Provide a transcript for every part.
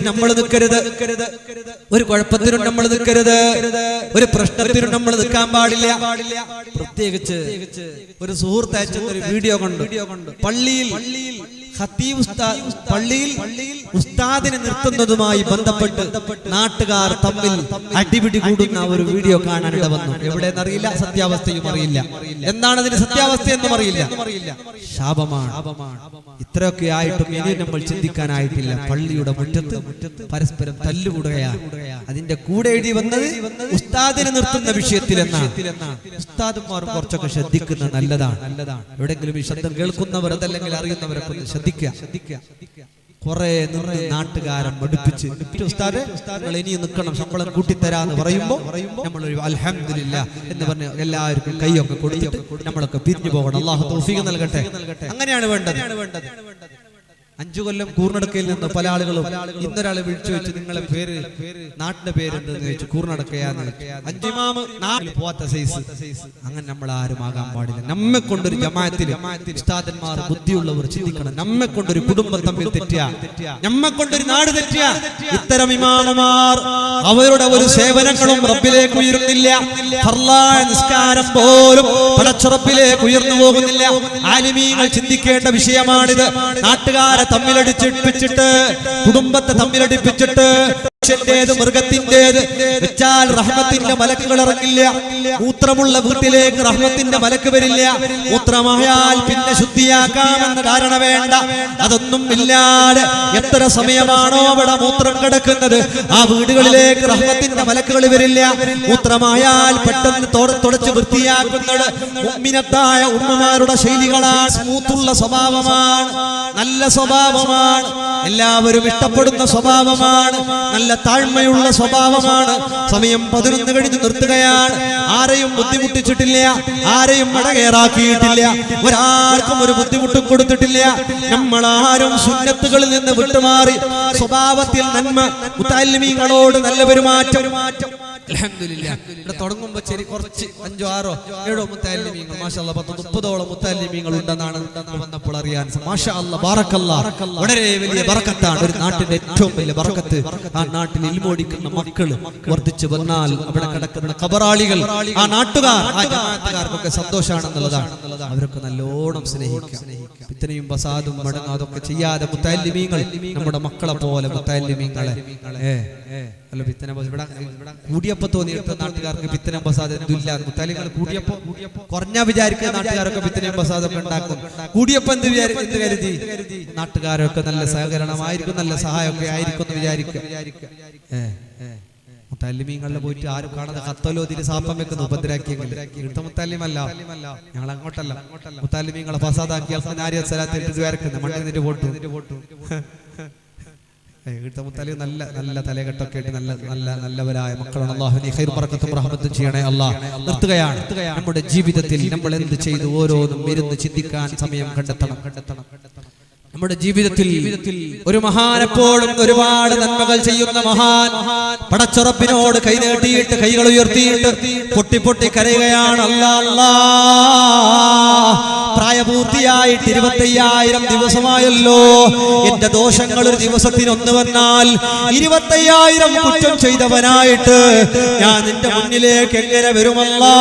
നമ്മൾ നിൽക്കരുത്, ഒരു കുഴപ്പത്തിനും നമ്മൾ നിൽക്കരുത്, ഒരു പ്രശ്നത്തിനും നമ്മൾ നിൽക്കാൻ പാടില്ല. പ്രത്യേകിച്ച് ഒരു സുഹൃത്ത് അയച്ച ഒരു വീഡിയോ കണ്ടു. പള്ളിയിൽ ഉസ്താദിനെ നിർത്തുന്നതുമായി ബന്ധപ്പെട്ട് നാട്ടുകാർ തമ്മിൽ അടിപിടി കൂടുന്ന ഒരു വീഡിയോ കാണാനിട വന്നു. എവിടെയെന്നറിയില്ല, സത്യാവസ്ഥയും അറിയില്ല, എന്താണ് അതിന്റെ സത്യാവസ്ഥ എന്നും അറിയില്ല. ശാപമാണ്. ഇത്രയൊക്കെ ആയിട്ടും ഇനി നമ്മൾ ചിന്തിക്കാനായിട്ടില്ല. പള്ളിയുടെ മുറ്റത്ത് പരസ്പരം തല്ലുകൂടുകയാണ്. അതിന്റെ കൂടെ എഴുതി വന്നത് ഉസ്താദിനെ നിർത്തുന്ന വിഷയത്തിൽ എന്നാണ്. ഉസ്താദുമാർ കുറച്ചൊക്കെ ശ്രദ്ധിക്കുന്നത് നല്ലതാണ്. എവിടെങ്കിലും ഈ ശബ്ദം കേൾക്കുന്നവർ അതല്ലെങ്കിൽ അറിയുന്നവരൊക്കെ ശ്രദ്ധിക്കുക. കുറെ നാട്ടുകാരെ മടുപ്പിച്ച് ഉസ്താദെ നിങ്ങൾ ഇനിയും നിൽക്കണം, ശമ്പളം കൂട്ടിത്തരാന്ന് പറയുമ്പോ നമ്മളൊരു അൽഹംദുലില്ലാ എന്ന് പറഞ്ഞ് എല്ലാവർക്കും കൈയൊക്കെ കൊടുത്തിട്ട് നമ്മളൊക്കെ പിരിഞ്ഞു പോകണം. അല്ലാഹു തൗഫീഖ് നൽകട്ടെ. അങ്ങനെയാണ് വേണ്ടത്. 5 കൊല്ലം കൂർണടക്കയിൽ നിന്ന് പല ആളുകളും ഇന്നൊരാളെ വിളിച്ചു വെച്ച് നിങ്ങളെ പേര്, നാട്ടിന്റെ പേര് എന്തെന്ന് ചോദിച്ചു. കൂർണടക്കയാന്ന് പോവാത്ത സൈസ്. അങ്ങനെ നമ്മൾ ആരും ആകാൻ പാടില്ല. നമ്മെ കൊണ്ടൊരു ജമാഅത്തിൽ ഉസ്താദന്മാർ ബുദ്ധിയുള്ളവർ ചിന്തിക്കണം. നമ്മെ കൊണ്ടൊരു കുടുംബം തമ്മിൽ തെറ്റിയ, നമ്മെ കൊണ്ടൊരു നാട് തെറ്റിയ ഇത്തരം ഇമാമുമാർ അവരുടെ ഒരു സേവനങ്ങളും റബ്ബിലേക്ക് ഉയരുന്നില്ല. ഫർളായ നിസ്കാരം പോലും പടച്ചുറപ്പിലേക്ക് ഉയർന്നു പോകുന്നില്ല. ആലിമീങ്ങൾ ചിന്തിക്കേണ്ട വിഷയമാണിത്. നാട്ടുകാരെ തമ്മിലടിച്ചിട്ട്, കുടുംബത്തെ തമ്മിലടിപ്പിച്ചിട്ട്, മൃഗത്തിന്റേത് വെച്ചാൽ റഹ്മത്തിന്റെ മലക്കുകൾ ഇറങ്ങില്ല. മൂത്രമുള്ള വീട്ടിലേക്ക് റഹ്മത്തിന്റെ മലക്ക് വരില്ല. മൂത്രമായാൽ പിന്നെ ശുദ്ധിയാക്കാമെന്ന ധാരണ വേണ്ട. അതൊന്നും ഇല്ലാതെ എത്ര സമയമാണോ അവിടെ മൂത്രം കിടക്കുന്നത്, ആ വീടുകളിലേക്ക് റഹ്മത്തിന്റെ മലക്കുകൾ വരില്ല. മൂത്രമായാൽ പെട്ടെന്ന് തുടച്ച് വൃത്തിയാക്കുന്നത് മുഅ്മിനത്തായ ഉമ്മമാരുടെ ശൈലികളാണ്. സ്മൂത്തുള്ള സ്വഭാവമാണ്, നല്ല സ്വഭാവമാണ്, എല്ലാവരും ഇഷ്ടപ്പെടുന്ന സ്വഭാവമാണ്, നല്ല താഴ്മയുള്ള സ്വഭാവമാണ്. സമയം 11 കഴിഞ്ഞ് നിർത്തുകയാണ്. ആരെയും ബുദ്ധിമുട്ടിച്ചിട്ടില്ല, ആരെയും മടകേറാക്കിയിട്ടില്ല, ഒരാൾക്കും ഒരു ബുദ്ധിമുട്ടും കൊടുത്തിട്ടില്ല. നമ്മളാരും സുന്നത്തുകളിൽ നിന്ന് വിട്ടുമാറി സ്വഭാവത്തിൽ നന്മ, മുതഅല്ലിമീങ്ങളോട് നല്ല പെരുമാറ്റം. അൽഹംദുലില്ലാഹ്. ഇവിടെ തുടങ്ങുമ്പോ ശരി കുറച്ച് 5, 6, 7 മുതഅല്ലിമീങ്ങൾ മാഷാഅല്ലാഹ് 30-ഓളം മുതഅല്ലിമീങ്ങൾ ഉണ്ടെന്നാണ് വന്നപ്പോൾ അറിയാൻ. മാഷാഅല്ലാഹ് ബറക്കല്ലാഹ്. വളരെ വലിയ ബറക്കത്താണ്. ഒരു നാട്ടിന്റെ ഏറ്റവും വലിയ ബറക്കത്ത് ആ നാട്ടിൽ ഇൽമോടിക്കുന്ന മക്കൾ വർദ്ധിച്ചു വന്നാൽ അവിടെ കിടക്കുന്ന ഖബറാളികൾ, ആ നാട്ടുകാർ, ആ ജമാഅത്തുകാർക്കൊക്കെ സന്തോഷാണെന്നുള്ളതാണ്. അവരൊക്കെ നല്ലോണം സ്നേഹിക്കുക. ഇത്രയും ബസാദും മടങ്ങും അതൊക്കെ ചെയ്യാതെ മുതഅല്ലിമീങ്ങൾ നമ്മുടെ മക്കളെ പോലെ മുതഅല്ലിമീങ്ങളെ അല്ല പിത്തന ഇവിടെ കൂടിയപ്പോ തോന്നിയിട്ട് നാട്ടുകാർക്ക് പിത്തനം ബസാദ് എന്തില്ല. മുത്തലിങ്ങൾ കൂടിയപ്പോ കുറഞ്ഞ വിചാരിക്കുന്ന നാട്ടുകാരൊക്കെ പിത്തനയും ബസാദൊക്കെ ഉണ്ടാക്കും. കൂടിയപ്പോ എന്ത് കരുതി നാട്ടുകാരൊക്കെ നല്ല സഹകരണമായിരിക്കും, നല്ല സഹായമൊക്കെ ആയിരിക്കും എന്ന് വിചാരിക്കുക. മുത്തല്ലിമീങ്ങളിൽ പോയിട്ട് ആരും കാണാതെ കത്തലോതിൽ സാപ്പം വെക്കുന്ന ഉപദ്രാക്കിയെങ്കിൽ ഇവിടുത്തെ മുത്തല്ലിമല്ല, ഞങ്ങൾ അങ്ങോട്ടല്ല. മുത്തല്ലിമീങ്ങളെ ഫസാദാക്കിയാൽ മണ്ണിട്ട് പോട്ടു. ഇവിടുത്തെ മുത്തല്ലിം നല്ല നല്ല തലകെട്ടൊക്കെ ആയിട്ട് നല്ലവരായ മക്കളാണ്. അല്ലാഹു നീ ഖൈറും ബറക്കത്തും റഹ്മത്തും ചെയ്യണേ അല്ലാഹ്. നിർത്തുകയാണ്. നമ്മുടെ ജീവിതത്തിൽ നമ്മൾ എന്ത് ചെയ്തു ഓരോന്നും ഇരുന്ന് ചിന്തിക്കാൻ സമയം കണ്ടെത്തണം. നമ്മുടെ ജീവിതത്തിൽ ഒരു മഹാൻ എപ്പോഴും ഒരുപാട് നന്മകൾ ചെയ്യുന്ന മഹാൻ പടച്ചുറപ്പിനോട് കൈ നീട്ടിയിട്ട് കൈകൾ ഉയർത്തിയിട്ട് പൊട്ടി പൊട്ടി കരയുകയാണ്. പ്രായപൂർത്തിയായിട്ട് 25,000 ദിവസമായല്ലോ. എന്റെ ദോഷങ്ങൾ ഒരു ദിവസത്തിന് 1 വന്നാൽ 25,000 കുറ്റം ചെയ്തവനായിട്ട് ഞാൻ നിന്റെ മുന്നിലേക്ക് എങ്ങനെ വരുമല്ലാ?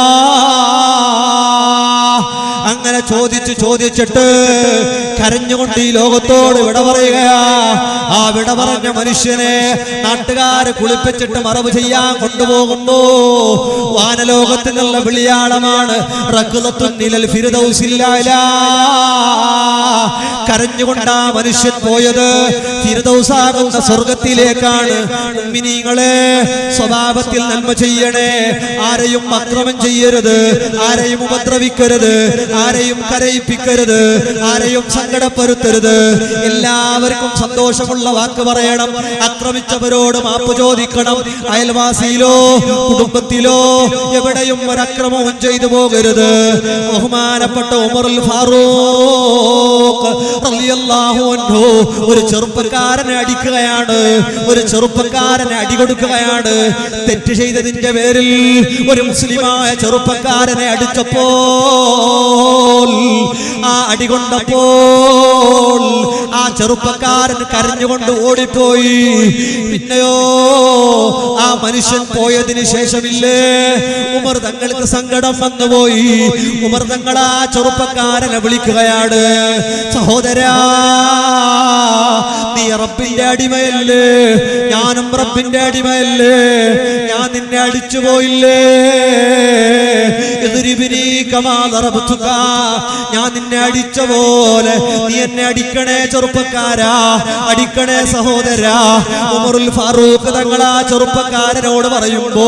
അങ്ങനെ ചോദിച്ചിട്ട് കരഞ്ഞുകൊണ്ട് ഈ ലോകത്തോട് വിട പറയുകയാ. ആ വിട പറഞ്ഞ മനുഷ്യനെ നാട്ടുകാര് കുളിപ്പിച്ചിട്ട് മറവ് ചെയ്യാൻ കൊണ്ടുപോകുമ്പോ വാനലോകത്തിനുള്ള വിളിയാളമാണ്. കരഞ്ഞുകൊണ്ടാ മനുഷ്യൻ പോയത് ഫിർദൗസാകുന്ന സ്വർഗത്തിലേക്കാണ്. മുഅ്മിനീങ്ങളെ സ്വഭാവത്തിൽ നന്മ ചെയ്യണേ. ആരെയും അക്രമം ചെയ്യരുത്, ആരെയും ഉപദ്രവിക്കരുത്, ആരെയും കരയിപ്പിക്കരുത്, ആരെയും സങ്കടപ്പെടുത്തരുത്. എല്ലാവർക്കും സന്തോഷമുള്ള വാക്ക് പറയണം. ആക്രമിച്ചവരോട് മാപ്പ് ചോദിക്കണം. അയൽവാസിയിലോ കുടുംബത്തിലോ എവിടെയും ഒരക്രമവും ചെയ്തു പോകരുത്. ബഹുമാനപ്പെട്ട ഉമറുൽ ഫാറൂഖ് റളിയല്ലാഹു അൻഹു ഒരു ചെറുപ്പക്കാരനെ അടിക്കുകയാണ്, ഒരു ചെറുപ്പക്കാരനെ അടികൊടുക്കുകയാണ്. തെറ്റ് ചെയ്തതിന്റെ പേരിൽ ഒരു മുസ്ലിമായ ചെറുപ്പക്കാരനെ അടിച്ചപ്പോ ആ അടി കൊണ്ടപ്പോൾ ആ ചെറുപ്പക്കാരൻ കരഞ്ഞുകൊണ്ട് ഓടിപ്പോയി. പിന്നെയോ ആ മനുഷ്യൻ പോയതിന് ശേഷമില്ലേ ഉമർ തങ്ങൾക്ക് സങ്കടം വന്നുപോയി. ഉമർ തങ്ങൾ ആ ചെറുപ്പക്കാരനെ വിളിക്കുകയാണ്, സഹോദരാ, നീ റബ്ബിന്റെ അടിമയല്ലേ, ഞാനും റബ്ബിന്റെ അടിമയല്ലേ, ഞാൻ നിന്നെ അടിച്ചു പോയില്ലേ, ഞാൻ നിന്നെ അടിച്ച പോലെ നീ എന്നെ അടിക്കണേ ചെറുപ്പക്കാരാ, അടിക്കണേ സഹോദരാ. ഉമറുൽ ഫാറൂഖ് തങ്ങൾ ആ ചെറുപ്പക്കാരനോട് പറയുമ്പോ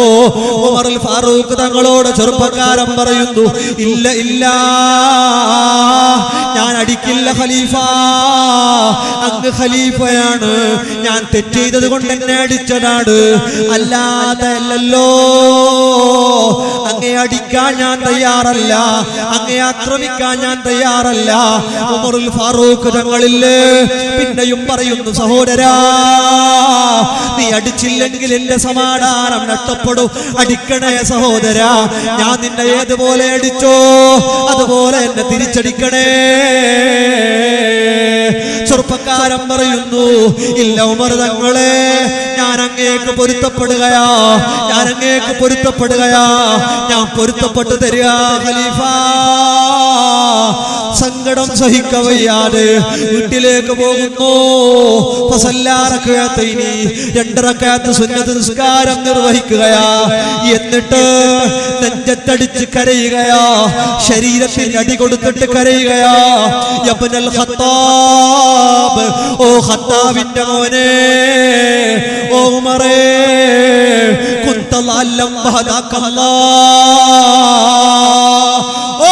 ഉമറുൽ ഫാറൂഖ് തങ്ങളോട് ചെറുപ്പക്കാരൻ പറയുന്നു, ഇല്ല ഇല്ല, ഞാൻ അടിക്കില്ല ഖലീഫ, അങ്ങ് ഖലീഫയാണ്, ഞാൻ തെറ്റ് ചെയ്തത് കൊണ്ട് എന്നെ അടിച്ചതാണ്, അല്ലാതെ അല്ലല്ലോ. അങ്ങേ അടിക്കാൻ ഞാൻ തയ്യാറല്ല, അങ്ങേ ആക്രമിക്കാൻ ഞാൻ തയ്യാറല്ല. ഉമറുൽ ഫാറൂഖ് തങ്ങളില്ലേ പിന്നെയും പറയുന്നു, സഹോദരാ, നീ അടിച്ചില്ലെങ്കിൽ എന്റെ സമാധാനം നഷ്ടപ്പെടും, അടിക്കണേ സഹോദരാ, ഞാൻ നിന്നെ ഏതുപോലെ അടിച്ചോ അതുപോലെ എന്നെ തിരിച്ചടിക്കണേ. ചെറുപ്പക്കാരൻ പറയുന്നു, ഇല്ല ഉമർ തങ്ങളെ, ഞാൻ അങ്ങേക്ക് പൊരുത്തപ്പെടുകയാ, ഞാൻ അങ്ങേക്ക് പൊരുത്തപ്പെടുകയാ, ഞാൻ പൊരുത്തപ്പെട്ടു തരിക ഖലീഫ. സങ്കടം സഹിക്കവയ്യാതെ വീട്ടിലേക്ക് പോകുന്നു. രണ്ട് റക്അത്ത് സുന്നത്ത് നിസ്കാരം നിർവഹിക്കുകയാ. എന്നിട്ട് നെഞ്ചത്തടിച്ച് കരയുകയാ, ശരീരത്തിൽ അടി കൊടുത്തിട്ട് കരയുകയാ. യബ്നൽ ഖത്താബ്, ഓ ഖത്താബിന്റെ മോനെ, ഓ ഉമറേ, കുന്തലല്ലം വഹദകല്ലാ, ഓ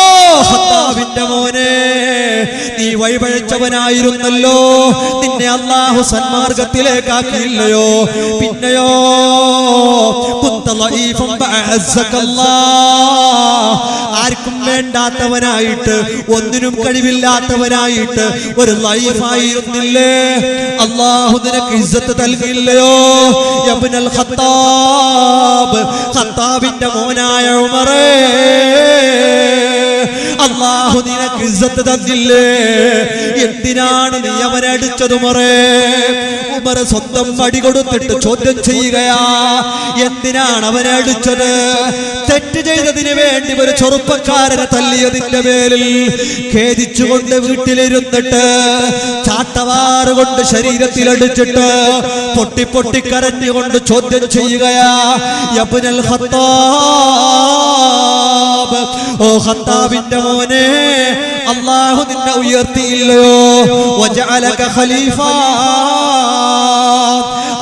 ഖത്താബിന്റെ മോനെ, നീ വഴിപഴച്ചവനായിരുന്നല്ലോ, നിന്നെ അല്ലാഹു സന്മാർഗത്തിലേക്കാക്കിയില്ലയോ, പിന്നെയോ ആർക്കും വേണ്ടാത്തവനായിട്ട്, ഒന്നിനും കഴിവില്ലാത്തവനായിട്ട് ഒരു ലൈഫായിരുന്നില്ലേ, അല്ലാഹു നിനക്ക് ഇസ്സത്ത് നൽകിയില്ലയോ. യബ്നൽ ഖത്താബ്, ഖത്താബിന്റെ മോനായ ഉമറേ, അല്ലാഹു നിനക്ക് ഇസ്സത്ത് തന്നില്ലേ, എന്തിനാണ് നീ അവനെ അടിച്ചത് ഉമറേ? ഉമർ സ്വന്തം അടി കൊടുത്തിട്ട് ചോദ്യം ചെയ്യുകയാ, എന്തിനാണ് അവനെ അടിച്ചത്? തെറ്റ് ചെയ്തതിന് വേണ്ടി ഒരു ചെറുപ്പക്കാരനെ തല്ലിയതിന്റെ പേരിൽ ഖേദിച്ചുകൊണ്ട് വീട്ടിലിരുന്നിട്ട് ചാട്ടവാറ് കൊണ്ട് ശരീരത്തിൽ അടിച്ചിട്ട് പൊട്ടി പൊട്ടി കരഞ്ഞുകൊണ്ട് ചോദ്യം ചെയ്യുകയാ, യബ്നൽ ഖത്താബ്, ഓ ഖത്താബിന്റെ മോനെ, അല്ലാഹു നിന്നെ ഉയർത്തിയില്ലയോ, വജഅലക ഖലീഫ,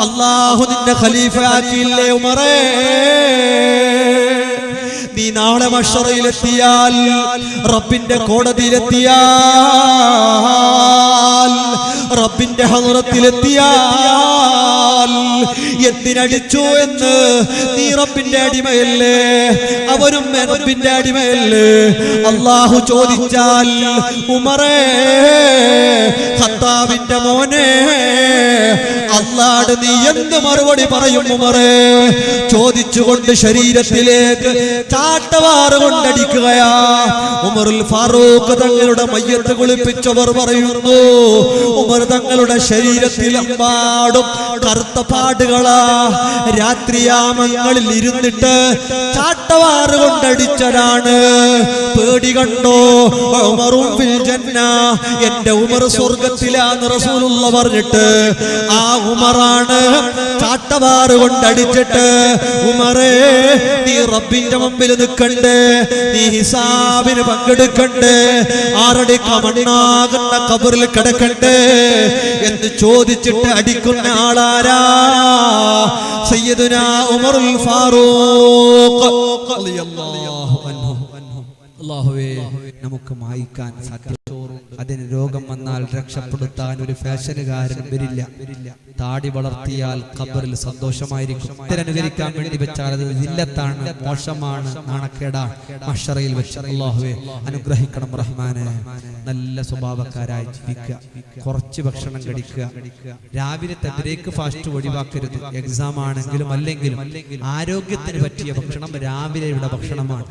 അല്ലാഹു നിന്നെ ഖലീഫയാക്കിയില്ലേ ഉമറേ? നീ നാളെ മഹ്ശറയിലെത്തിയാൽ, റബ്ബിന്റെ കോടതിയിലെത്തിയാൽ, റബ്ബിന്റെ ഹളറത്തിലെത്തിയാൽ എന്തിനടിച്ചു എന്ന് നീ റബ്ബിന്റെ അടിമയല്ലേ, അവരും റബ്ബിന്റെ അടിമയല്ലേ? അല്ലാഹു ചോദിച്ചാൽ, ഉമറേ, ഖത്താബിന്റെ മോനെ, അല്ലാഹുവോട് നീ എന്ത് മറുപടി പറയും ഉമറേ? ചോദിച്ചുകൊണ്ട് ശരീരത്തിലേക്ക് ചാട്ടവാറ് കൊണ്ടടിക്കുകയാ. ഉമറുൽ ഫാറൂഖ് തങ്ങളുടെ മയ്യത്ത് കുളിപ്പിച്ചവർ പറയുന്നു, ഉമർ തങ്ങളുടെ ശരീരത്തിലെമ്പാടും കറുത്ത പാടുകളാ. രാത്രിയാമങ്ങളിൽ ഇരുന്നിട്ട് ചാട്ടവാറ് കൊണ്ടടിച്ചതാണ്. പേടി കണ്ടോ? ഉമറും ഫിൽ ജന്ന, എന്റെ ഉമർ സ്വർഗത്തിലാന്ന് റസൂലുള്ള പറഞ്ഞിട്ട് ആ ഉമറാണ് ചാട്ടവാറ് കൊണ്ടടിച്ചിട്ട്, ഉമറേ നീ റബ്ബിന്റെ മുമ്പിൽ നിൽക്കണ്ടേ, നീ ഹിസാബിന് പങ്കെടുക്കണ്ടേ, ആറടി കമണ്ണാകുന്ന ഖബറിൽ കിടക്കണ്ടേ എന്ന് ചോദിച്ചിട്ട് അടിക്കുന്ന ആളാരാ? സയ്യിദുനാ ഉമറുൽ ഫാറൂഖ് റളിയല്ലാഹു അൻഹു. അല്ലാഹുവേ, നമുക്ക് മായ്ക്കാൻ സാധ്യത അതിന് രോഗം വന്നാൽ രക്ഷപ്പെടുത്താൻ ഒരു ഫാഷനുകാരൻ വരില്ല. താടി വളർത്തിയാൽ ഖബറിൽ സന്തോഷമായിരിക്കും. ഇതിനനുകരിക്കാൻ വേണ്ടി വെച്ചാൽ അത് ദില്ലത്താണ്, മോശമാണ്, നാണക്കേടാണ്. മഹ്ശറയിൽ വെച്ച് അല്ലാഹുവേ അനുഗ്രഹിക്കണം റഹ്മാനെ. നല്ല സ്വഭാവക്കാരായി ജീവിക്കുക, കുറച്ച് ഭക്ഷണം കഴിക്കുക. രാവിലത്തെ ബ്രേക്ക്ഫാസ്റ്റ് ഒഴിവാക്കരുത്. എക്സാം ആണെങ്കിലും അല്ലെങ്കിലും ആരോഗ്യത്തിന് പറ്റിയ ഭക്ഷണം രാവിലെയുടെ ഭക്ഷണമാണ്.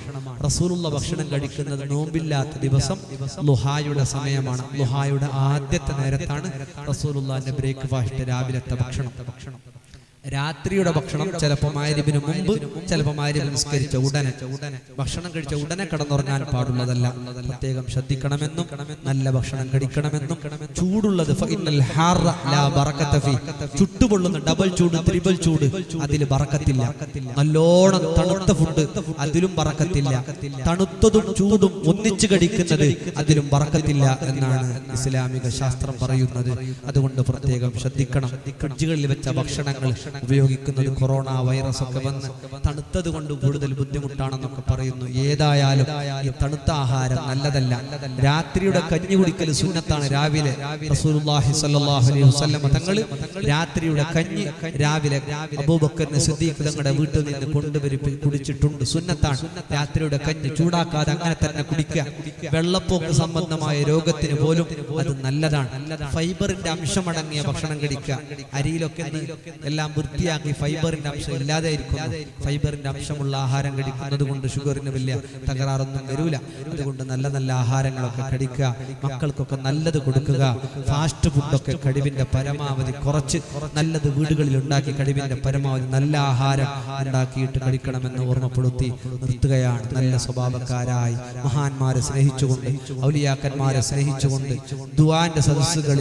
റസൂലുള്ള ഭക്ഷണം കഴിക്കുന്നത് നോമ്പില്ലാത്ത ദിവസം ളുഹായുടെ സമയമാണ്. ളുഹായുടെ ആദ്യത്തെ നേരത്താണ് റസൂലുള്ളാഹിന്റെ ബ്രേക്ക്ഫാസ്റ്റ് രാവിലത്തെ ഭക്ഷണം. രാത്രിയുടെ ഭക്ഷണം ചിലപ്പോൾ മഗ്‌രിബിന് മുമ്പ്, ചിലപ്പോൾ മഗ്‌രിബ് നിസ്കരിച്ച ഉടനെ. ഭക്ഷണം കഴിച്ച ഉടനെ കിടന്നുറങ്ങാൻ പാടുള്ളതല്ല. പ്രത്യേകം ശ്രദ്ധിക്കണമെന്നും നല്ല ഭക്ഷണം കഴിക്കണമെന്നും. ചൂടുള്ളത് ചുട്ടുപൊള്ളുന്ന ഡബിൾ ചൂട്, ത്രിബിൾ ചൂട്, അതിൽ ബറക്കത്തില്ല. നല്ലോണം തണുത്ത ഫുഡ്, അതിലും ബറക്കത്തില്ല. തണുത്തതും ചൂടും ഒന്നിച്ചു കഴിക്കുന്നത്, അതിലും ബറക്കത്തില്ല എന്നാണ് ഇസ്ലാമിക ശാസ്ത്രം പറയുന്നത്. അതുകൊണ്ട് പ്രത്യേകം ശ്രദ്ധിക്കണം. ഫ്രിഡ്ജുകളിൽ വെച്ച ഭക്ഷണങ്ങൾ ഉപയോഗിക്കുന്നത് കൊറോണ വൈറസ് ഒക്കെ വന്ന് തണുത്തത് കൊണ്ട് കൂടുതൽ ബുദ്ധിമുട്ടാണെന്നൊക്കെ പറയുന്നു. ഏതായാലും ഈ തണുത്ത ആഹാരം നല്ലതല്ല. രാത്രിയുടെ കഞ്ഞി കുടിക്കൽ സുന്നത്താണ്. രാവിലെ റസൂലുള്ളാഹി സ്വല്ലല്ലാഹു അലൈഹി വസല്ലം തങ്ങൾ രാത്രിയുടെ കഞ്ഞി രാവിലെ അബൂബക്കർ സിദ്ദീഖ് തങ്ങളുടെ വീട്ടിൽ നിന്ന് കൊണ്ടുവരി കുടിച്ചിട്ടുണ്ട്. സുന്നത്താണ്. രാത്രിയുടെ കഞ്ഞി ചൂടാക്കാതെ അങ്ങനെ തന്നെ കുടിക്കുക. വെള്ളപ്പോക്ക് സംബന്ധമായ രോഗത്തിന് പോലും അത് നല്ലതാണ്. ഫൈബറിന്റെ അംശമടങ്ങിയ ഭക്ഷണം കഴിക്കുക. അരിയിലൊക്കെ എല്ലാം വൃത്തിയാക്കി ഫൈബറിന്റെ അംശം ഇല്ലാതെ ഇരിക്കുന്നു. ഫൈബറിന്റെ അംശമുള്ള ആഹാരം കഴിക്കുന്നത് കൊണ്ട് ഷുഗറിന് വലിയ തകരാറൊന്നും വരൂല. അതുകൊണ്ട് നല്ല നല്ല ആഹാരങ്ങളൊക്കെ കഴിക്കുക. മക്കൾക്കൊക്കെ നല്ലത് കൊടുക്കുക. ഫാസ്റ്റ് ഫുഡൊക്കെ കഴിവിന്റെ പരമാവധി കുറച്ച് നല്ലത് വീടുകളിൽ ഉണ്ടാക്കി കഴിവിന്റെ പരമാവധി നല്ല ആഹാരം ഉണ്ടാക്കിയിട്ട് കഴിക്കണമെന്ന് ഓർമ്മപ്പെടുത്തി നിർത്തുകയാണ്. നല്ല സ്വഭാവക്കാരായി മഹാന്മാരെ സ്നേഹിച്ചുകൊണ്ട്, ഔലിയാക്കന്മാരെ സ്നേഹിച്ചുകൊണ്ട്, ദുആന്റെ സദസ്സുകളിൽ